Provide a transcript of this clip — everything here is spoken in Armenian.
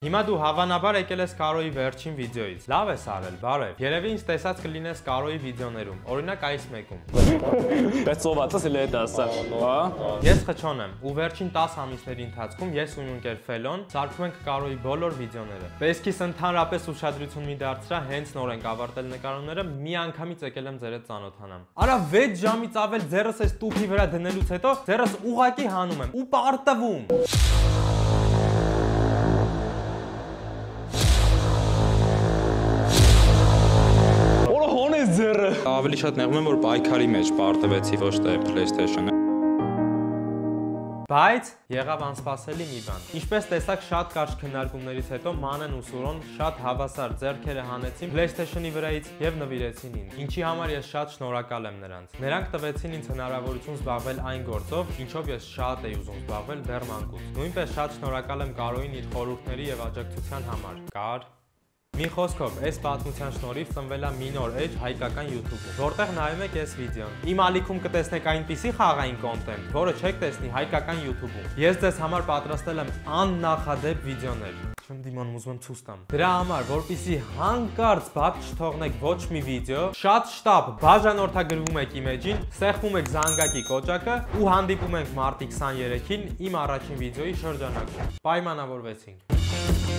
Հիմա դու հավանաբար եկել ես Կարոյի վերջին վիդեոից։ Լավ ես արել, բարև։ Երևի ինձ տեսած կլինես Կարոյի վիդեոներում, օրինակ այս մեկում։ Բայց սովածս էլ է դասա, հա։ Ես Խչոն եմ, ու վերջին 10 ամիսների ընթացքում ես ու իմ ընկեր Ֆելոն սարքում ենք Կարոյի բոլոր վիդեոները։ Պեսքիս ընդհանրապես ուշադրություն մի դարձրա, հենց նոր ենք ավարտել նկարումները, մի անգամից եկել եմ ձեր հետ ծանոթանամ։ Արա 6 ժամից ավել ձեռս այս տուփի վրա դնելուց հետո ձեռս ուղակի հանում եմ ու պարտվում։ Ավելի շատ նեղում եմ, որ պայքարի մեջ պարտվեցի, ոչ թե PlayStation-ը։ Բայց եղավ անսպասելի մի բան։ Ինչպես տեսակ, շատ կարճ քննարկումներից հետո Մանեն ու Սուրոն շատ հավասար ձեռքերը հանեցին PlayStation-ի վրայից եւ նվիրեցին ինձ, ինչի համար ես շատ շնորհակալ եմ նրանց։ Նրանք տվեցին ինձ հնարավորություն զբաղվել այն գործով, ինչով ես շատ էի ուզում զբաղվել դեռ մանկուց։ Նույնպես շատ շնորհակալ եմ Կարոյին իր խորհուրդների եւ աջակցության համար։ Կար Մի խոսքով, այս պատմության շնորհիվ ծնվել է մի նոր էջ հայկական YouTube-ում, որտեղ նայում եք այս վիդեոն։ Իմ ալիքում կտեսնեք այնպիսի խաղային կոնտենտ, որը չեք տեսնի հայկական YouTube-ում։ Ես ձեզ համար պատրաստել եմ աննախադեպ վիդեոներ։ Չեմ դիմանում, ուզում եմ ցույց տամ։ Դրա համար, որպեսզի հանկարծ բաց չթողնեք ոչ մի վիդեո, շատ շտապ բաժանորդագրվում եք իմեջին, սեղմում եք զանգակի կոճակը ու հանդիպում ենք մարտի 23-ին իմ առաջին վիդեոյի շրջանակում։ Պայմանավորվեցինք։